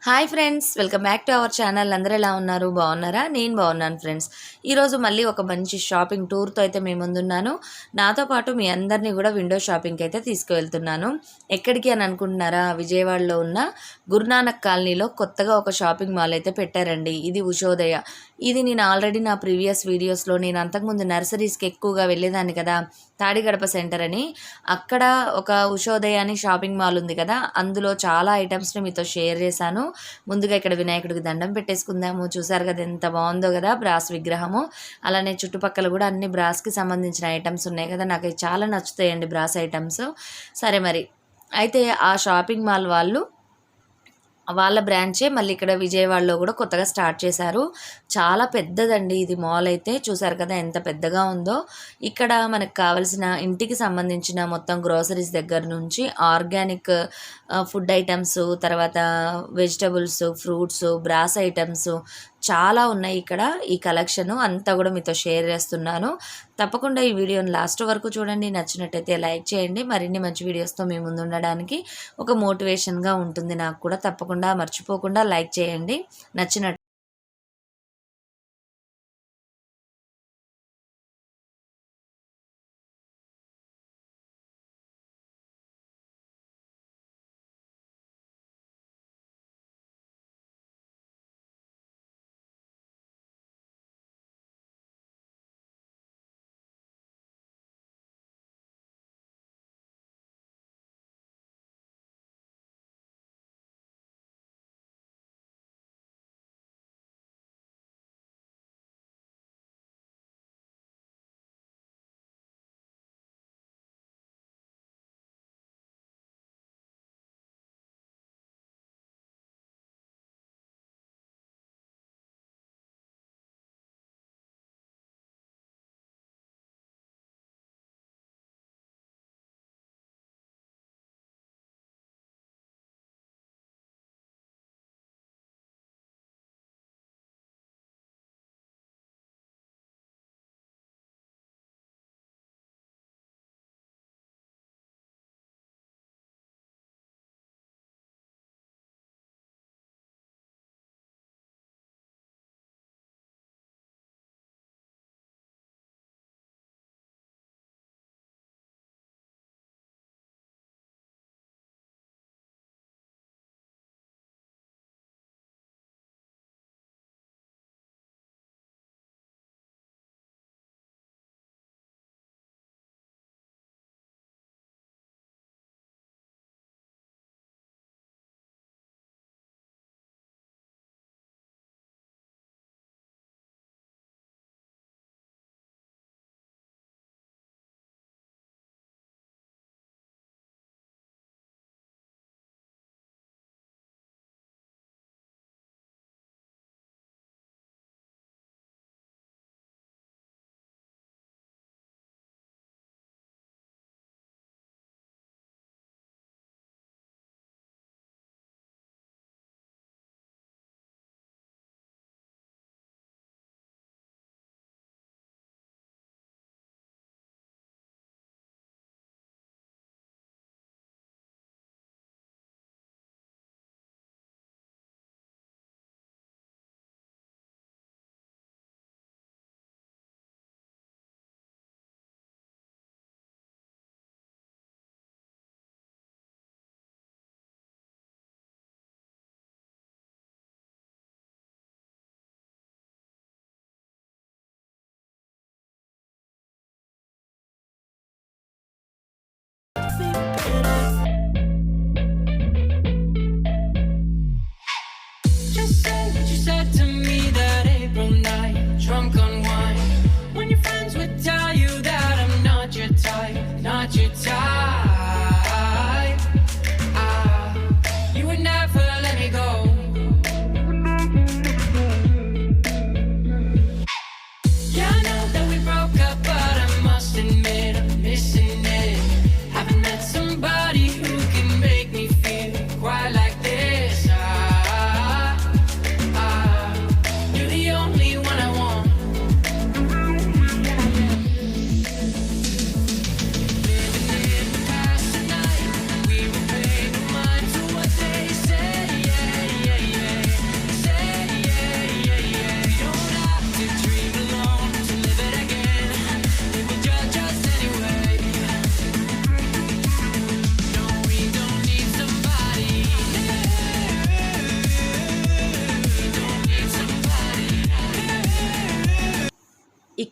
Hi friends, welcome back to our channel. అందరూ ఎలా ఉన్నారు? బాగున్నారా? నేను బాగున్నాను ఫ్రెండ్స్. ఈరోజు మళ్ళీ ఒక మంచి షాపింగ్ టూర్తో అయితే మీ ముందున్నాను. నాతో పాటు మీ అందరినీ కూడా విండో షాపింగ్కి అయితే తీసుకువెళ్తున్నాను. ఎక్కడికి అని అనుకుంటున్నారా? విజయవాడలో ఉన్న గురునానక్ కాలనీలో కొత్తగా ఒక షాపింగ్ మాల్ అయితే పెట్టారండి. ఇది ఉషోదయ. ఇది నేను ఆల్రెడీ నా ప్రీవియస్ వీడియోస్లో నేను అంతకుముందు నర్సరీస్కి ఎక్కువగా వెళ్ళేదాన్ని కదా, తాడిగడప సెంటర్ అని. అక్కడ ఒక ఉషోదయ అని షాపింగ్ మాల్ ఉంది కదా, అందులో చాలా ఐటమ్స్ని మీతో షేర్ చేశాను. ముందుగా ఇక్కడ వినాయకుడికి దండం పెట్టేసుకుందాము. చూసారు కదా ఎంత బాగుందో కదా బ్రాస్ విగ్రహము. అలానే చుట్టుపక్కల కూడా అన్ని బ్రాస్కి సంబంధించిన ఐటమ్స్ ఉన్నాయి కదా, నాకు చాలా నచ్చుతాయండి బ్రాస్ ఐటమ్స్. సరే మరి అయితే ఆ షాపింగ్ మాల్ వాళ్ళ బ్రాంచే మళ్ళీ ఇక్కడ విజయవాడలో కూడా కొత్తగా స్టార్ట్ చేశారు. చాలా పెద్దదండి ఇది మాల్ అయితే. చూసారు కదా ఎంత పెద్దగా ఉందో. ఇక్కడ మనకు కావాల్సిన ఇంటికి సంబంధించిన మొత్తం గ్రోసరీస్ దగ్గర నుంచి ఆర్గానిక్ ఫుడ్ ఐటమ్స్, తర్వాత వెజిటబుల్స్, ఫ్రూట్స్, బ్రాస్ ఐటమ్స్ చాలా ఉన్నాయి ఇక్కడ. ఈ కలెక్షన్ అంతా కూడా మీతో షేర్ చేస్తున్నాను. తప్పకుండా ఈ వీడియోని లాస్ట్ వరకు చూడండి. నచ్చినట్టయితే లైక్ చేయండి. మరిన్ని మంచి వీడియోస్తో మీ ముందు ఉండడానికి ఒక మోటివేషన్గా ఉంటుంది నాకు కూడా. తప్పకుండా మర్చిపోకుండా లైక్ చేయండి నచ్చినట్టు.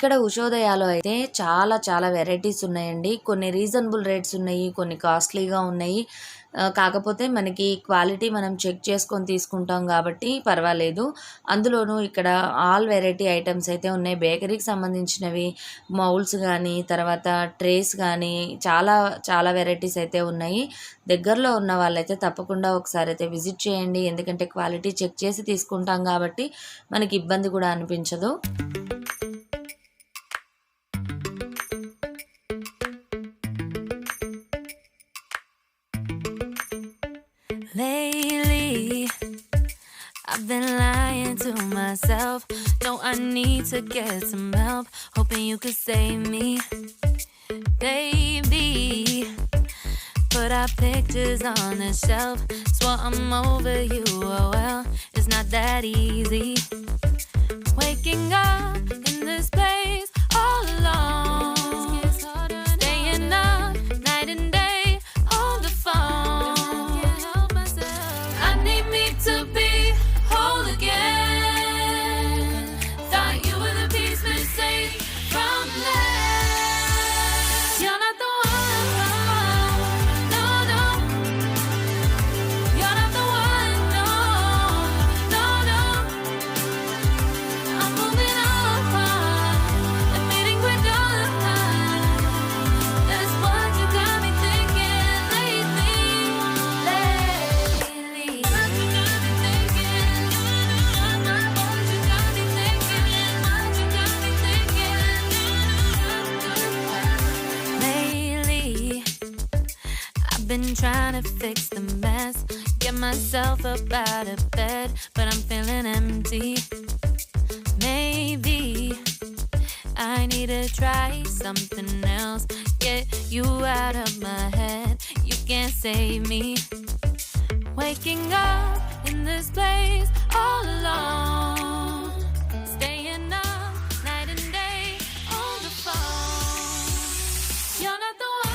ఇక్కడ ఉషోదయాలో అయితే చాలా చాలా వెరైటీస్ ఉన్నాయండి. కొన్ని రీజనబుల్ రేట్స్ ఉన్నాయి, కొన్ని కాస్ట్లీగా ఉన్నాయి. కాకపోతే మనకి క్వాలిటీ మనం చెక్ చేసుకొని తీసుకుంటాం కాబట్టి పర్వాలేదు. అందులోనూ ఇక్కడ ఆల్ వెరైటీ ఐటమ్స్ అయితే ఉన్నాయి. బేకరీకి సంబంధించినవి మౌల్స్ కానీ, తర్వాత ట్రేస్ కానీ చాలా చాలా వెరైటీస్ అయితే ఉన్నాయి. దగ్గరలో ఉన్న వాళ్ళైతే తప్పకుండా ఒకసారి అయితే విజిట్ చేయండి. ఎందుకంటే క్వాలిటీ చెక్ చేసి తీసుకుంటాం కాబట్టి మనకి ఇబ్బంది కూడా అనిపించదు. Lately, I've been lying to myself. No, I need to get some help. Hoping you could save me, baby. Put our pictures on the shelf. Swore I'm over you, oh well, it's not that easy. Waking up in this place all alone, staying up night and day on the phone. To be whole again. Thought you were the piece missing from left. You're not the one, no, no. You're not the one, no, no, no. I'm moving on, admitting we're done. That's what you got me thinking lately. Been trying to fix the mess, get myself up out of bed, but I'm feeling empty. Maybe I need to try something else, get you out of my head. You can't save me. Waking up in this place all alone, staying up night and day on the phone. You're not the one.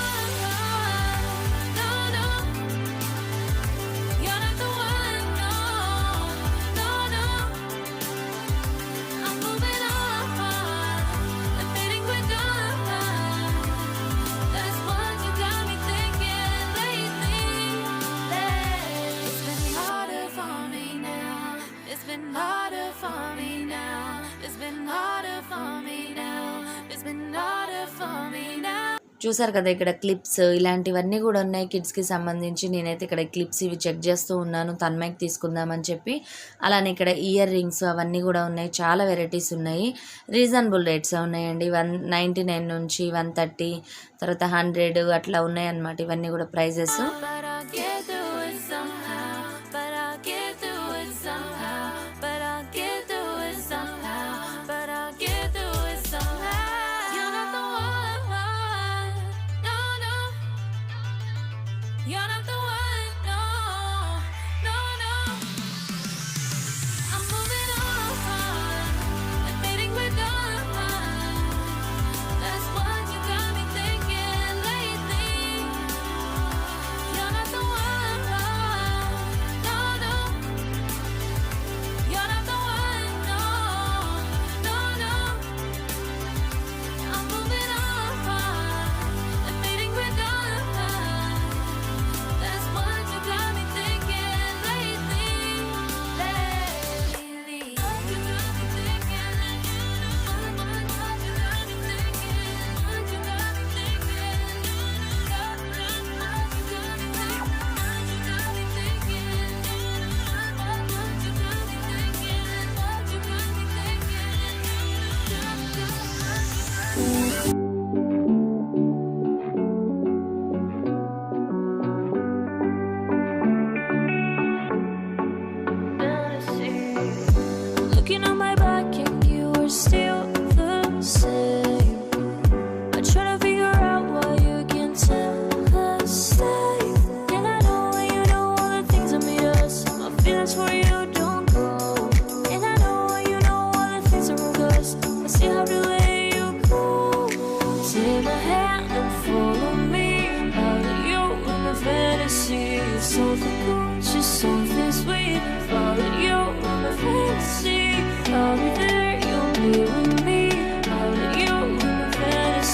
చూసారు కదా, ఇక్కడ clips ఇలాంటివన్నీ కూడా ఉన్నాయి కిడ్స్కి సంబంధించి. నేనైతే ఇక్కడ క్లిప్స్ ఇవి చెక్ చేస్తూ ఉన్నాను తన్మయ్యకి తీసుకుందామని చెప్పి. అలానే ఇక్కడ ఇయర్ రింగ్స్ అవన్నీ కూడా ఉన్నాయి. చాలా వెరైటీస్ ఉన్నాయి. రీజనబుల్ రేట్స్ ఉన్నాయండి. 199 నుంచి 130, తర్వాత 100 అట్లా ఉన్నాయి అన్నమాట. ఇవన్నీ కూడా prices. You're not the one, no, no, no. I'm moving on, admitting we're done. That's what you got me thinking lately. You're not the one, no, no. You're not the one, no, no, no. I'm moving on, admitting we're done.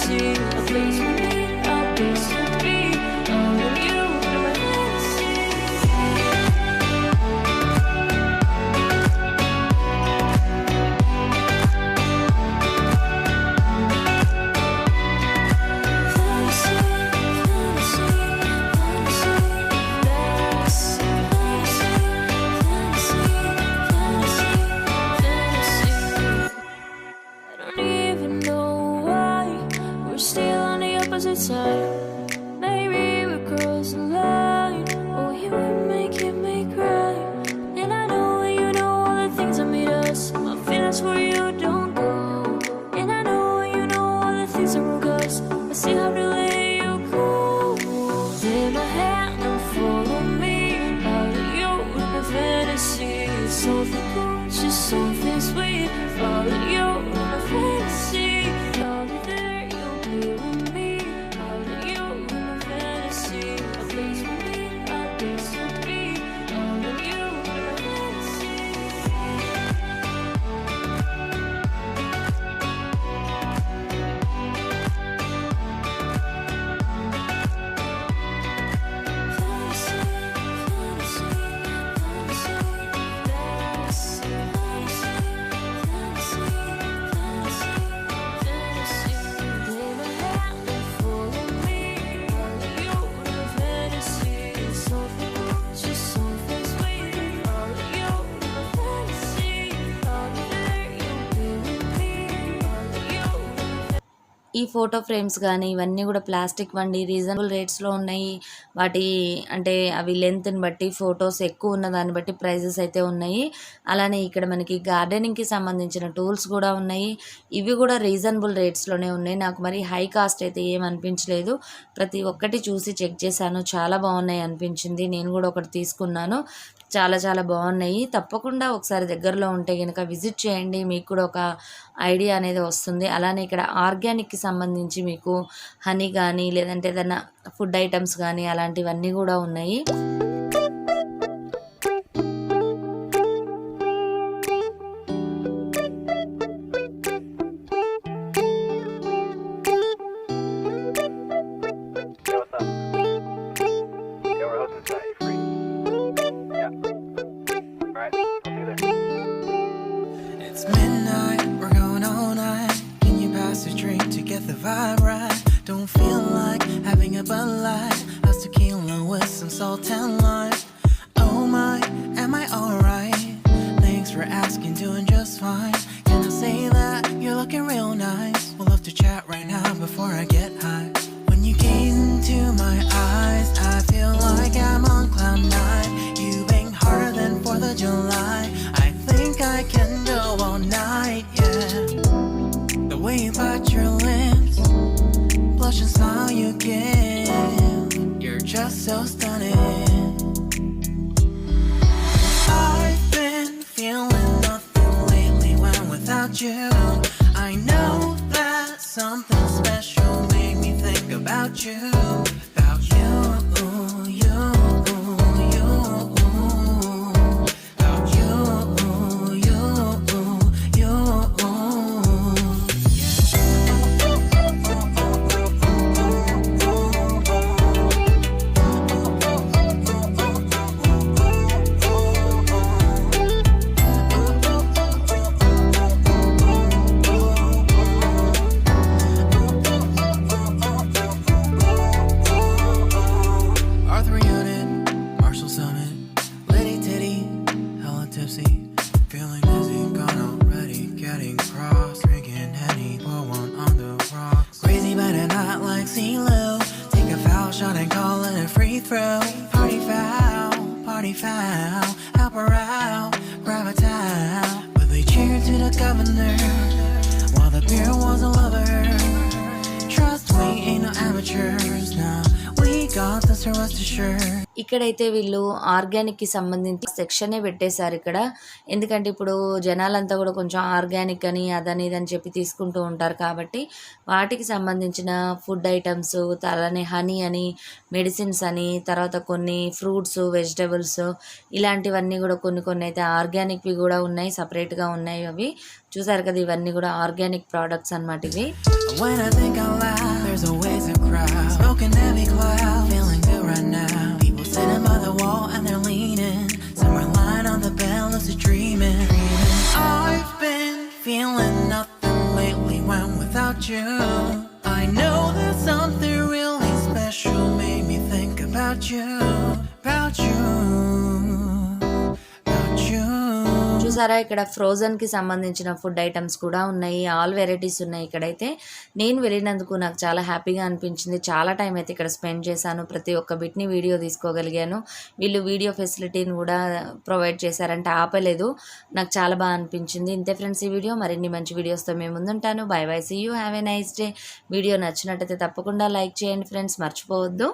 fantasy, a place for me, a place to be. All of you in my fantasy. Side. Maybe we cross the line, or you would make me cry. And I know you know all the things that made us. My feelings for you don't go. And I know you know all the things that broke us. I still have to let you go. Take my hand and follow me. All of you in my fantasy. Something cool, just something sweet. All of you in my fantasy. I'll be there, you'll be with me. ఈ photo frames కానీ ఇవన్నీ కూడా plastic వండి reasonable రేట్స్లో ఉన్నాయి. వాటి అంటే అవి లెంత్ని బట్టి ఫొటోస్ ఎక్కువ ఉన్న దాన్ని బట్టి ప్రైజెస్ అయితే ఉన్నాయి. అలానే ఇక్కడ మనకి గార్డెనింగ్కి సంబంధించిన టూల్స్ కూడా ఉన్నాయి. ఇవి కూడా రీజనబుల్ రేట్స్లోనే ఉన్నాయి. నాకు మరి హై కాస్ట్ అయితే ఏం అనిపించలేదు. ప్రతి ఒక్కటి చూసి చెక్ చేశాను, చాలా బాగున్నాయి అనిపించింది. నేను కూడా ఒకటి తీసుకున్నాను. చాలా చాలా బాగున్నాయి. తప్పకుండా ఒకసారి దగ్గరలో ఉంటే కనుక విజిట్ చేయండి, మీకు కూడా ఒక ఐడియా అనేది వస్తుంది. అలానే ఇక్కడ ఆర్గానిక్కి సంబంధించి మీకు హనీ కానీ లేదంటే ఏదైనా ఫుడ్ ఐటమ్స్ కానీ అలాంటివన్నీ కూడా ఉన్నాయి. Vibe right, don't feel like having a Bud Light, how's tequila with some salt and lime. Oh my, am I alright? Thanks for asking, doing just fine. Can I say that you're looking real nice? We'll love to chat right now before I get high. When you gaze into my eyes, I feel like I'm on cloud nine. You bang harder than 4th of July. I think I can go all night, yeah. The way you bite your lips, blush and smile you give, you're just so stunning. I've been feeling nothing lately when without you. I know that something special made me think about you, about you, you, you, about you, you, you. Help her out, grab a towel. But they cheered to the governor while the beer was a lover. Trust we ain't no amateurs now. We got this so rest assured. ఇక్కడైతే వీళ్ళు ఆర్గానిక్కి సంబంధించి సెక్షనే పెట్టేశారు ఇక్కడ. ఎందుకంటే ఇప్పుడు జనాలంతా కూడా కొంచెం ఆర్గానిక్ అని అదని ఇదని చెప్పి తీసుకుంటూ ఉంటారు కాబట్టి వాటికి సంబంధించిన ఫుడ్ ఐటమ్స్, అలానే హనీ అని, మెడిసిన్స్ అని, తర్వాత కొన్ని ఫ్రూట్స్, వెజిటబుల్స్ ఇలాంటివన్నీ కూడా కొన్ని అయితే ఆర్గానిక్వి కూడా ఉన్నాయి, సపరేట్గా ఉన్నాయి. అవి చూసారు కదా, ఇవన్నీ కూడా ఆర్గానిక్ ప్రోడక్ట్స్ అన్నమాట ఇవి. When I think out loud, there's always a crowd. Smoking heavy cloud, feeling good right now. People sitting by the wall and they're leaning. Somewhere lying on the bed, lucid dreaming. I've been feeling nothing lately when without you. I know that something really special made me think about you, about you, about you. చూసారా, ఇక్కడ ఫ్రోజన్కి సంబంధించిన food items కూడా ఉన్నాయి. All varieties ఉన్నాయి ఇక్కడైతే. నేను వెళ్ళినందుకు నాకు చాలా హ్యాపీగా అనిపించింది. చాలా టైం అయితే ఇక్కడ స్పెండ్ చేశాను. ప్రతి ఒక్క బిట్ని వీడియో తీసుకోగలిగాను. వీళ్ళు వీడియో ఫెసిలిటీని కూడా ప్రొవైడ్ చేశారంటే ఆపలేదు. నాకు చాలా బాగా అనిపించింది. ఇంతే ఫ్రెండ్స్, ఈ వీడియో మరిన్ని మంచి వీడియోస్తో మేము ముందుంటాను. Bye bye, see you, have a nice day. Video నచ్చినట్టయితే తప్పకుండా లైక్ చేయండి ఫ్రెండ్స్, మర్చిపోవద్దు.